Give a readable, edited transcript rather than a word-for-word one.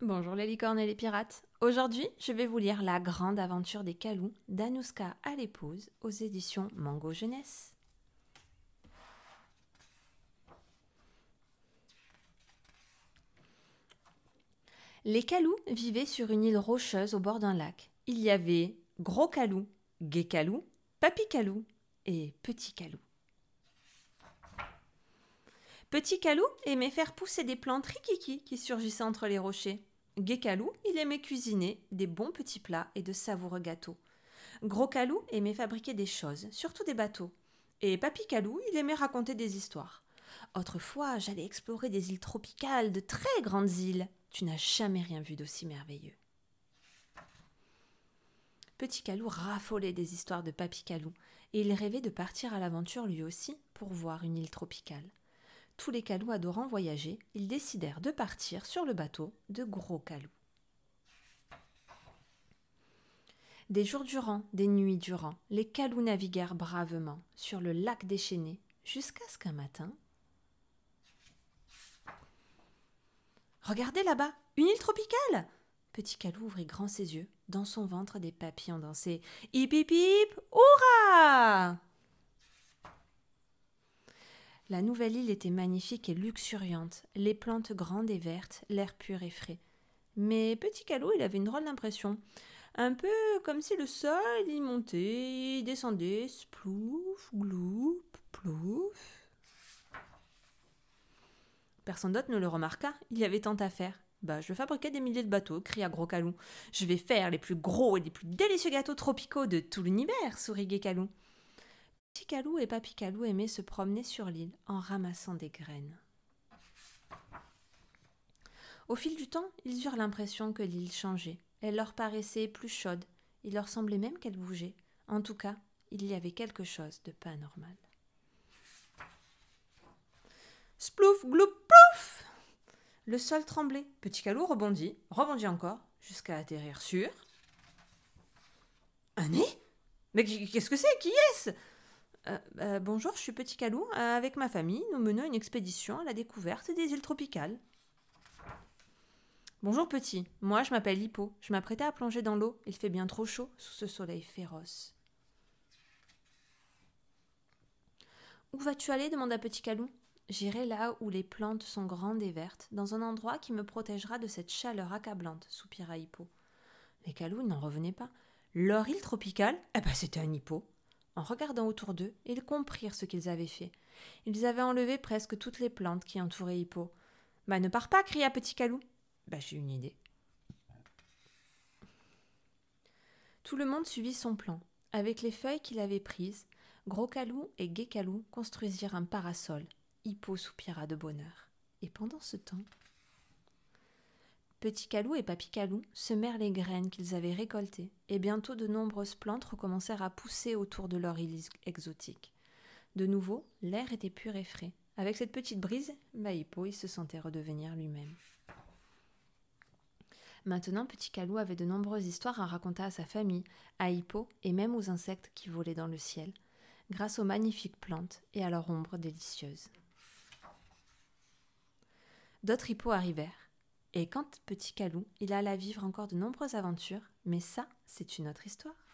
Bonjour les licornes et les pirates. Aujourd'hui, je vais vous lire La grande aventure des Calous d'Anouska Alepose aux éditions Mango Jeunesse. Les Calous vivaient sur une île rocheuse au bord d'un lac. Il y avait Gros Calou, Gai Calou, Papy Calou et Petit Calou. Petit Calou aimait faire pousser des plantes rikiki qui surgissaient entre les rochers. Gai Calou, il aimait cuisiner des bons petits plats et de savoureux gâteaux. Gros Calou aimait fabriquer des choses, surtout des bateaux. Et Papy Calou, il aimait raconter des histoires. Autrefois, j'allais explorer des îles tropicales, de très grandes îles. Tu n'as jamais rien vu d'aussi merveilleux. Petit Calou raffolait des histoires de Papy Calou, et il rêvait de partir à l'aventure lui aussi pour voir une île tropicale. Tous les Calous adorant voyager, ils décidèrent de partir sur le bateau de Gros Calou. Des jours durant, des nuits durant, les Calous naviguèrent bravement sur le lac déchaîné jusqu'à ce qu'un matin... Regardez là-bas, une île tropicale! Petit Calou ouvrit grand ses yeux. Dans son ventre, des papillons dansaient. Hip hip hip, hurrah! La nouvelle île était magnifique et luxuriante, les plantes grandes et vertes, l'air pur et frais. Mais Petit Calou, il avait une drôle d'impression. Un peu comme si le sol y montait, y descendait, splouf, gloup, plouf. Personne d'autre ne le remarqua, il y avait tant à faire. Je fabriquais des milliers de bateaux, cria Gros Calou. Je vais faire les plus gros et les plus délicieux gâteaux tropicaux de tout l'univers, sourit Gai Calou. Petit Calou et Papy Calou aimaient se promener sur l'île en ramassant des graines. Au fil du temps, ils eurent l'impression que l'île changeait. Elle leur paraissait plus chaude. Il leur semblait même qu'elle bougeait. En tout cas, il y avait quelque chose de pas normal. Splouf, gloup, plouf! Le sol tremblait. Petit Calou rebondit encore, jusqu'à atterrir sur... Un nez? Mais qu'est-ce que c'est? Qui est-ce? Bonjour, je suis Petit Calou. Avec ma famille, nous menons une expédition à la découverte des îles tropicales. Bonjour Petit, moi je m'appelle Hippo. Je m'apprêtais à plonger dans l'eau. Il fait bien trop chaud sous ce soleil féroce. Où vas-tu aller? Demanda Petit Calou. J'irai là où les plantes sont grandes et vertes, dans un endroit qui me protégera de cette chaleur accablante, soupira Hippo. Les Calous n'en revenaient pas. Leur île tropicale? C'était un hippo. En regardant autour d'eux, ils comprirent ce qu'ils avaient fait. Ils avaient enlevé presque toutes les plantes qui entouraient Hippo. Ne pars pas, cria Petit Calou. J'ai une idée. Tout le monde suivit son plan. Avec les feuilles qu'il avait prises, Gros Calou et Gai Calou construisirent un parasol. Hippo soupira de bonheur. Et pendant ce temps, Petit Calou et Papy Calou semèrent les graines qu'ils avaient récoltées, et bientôt de nombreuses plantes recommencèrent à pousser autour de leur île exotique. De nouveau, l'air était pur et frais. Avec cette petite brise, Hippo il se sentait redevenir lui-même. Maintenant, Petit Calou avait de nombreuses histoires à raconter à sa famille, à Hippo et même aux insectes qui volaient dans le ciel, grâce aux magnifiques plantes et à leur ombre délicieuse. D'autres hippos arrivèrent, et quant Petit Calou, il alla vivre encore de nombreuses aventures, mais ça, c'est une autre histoire.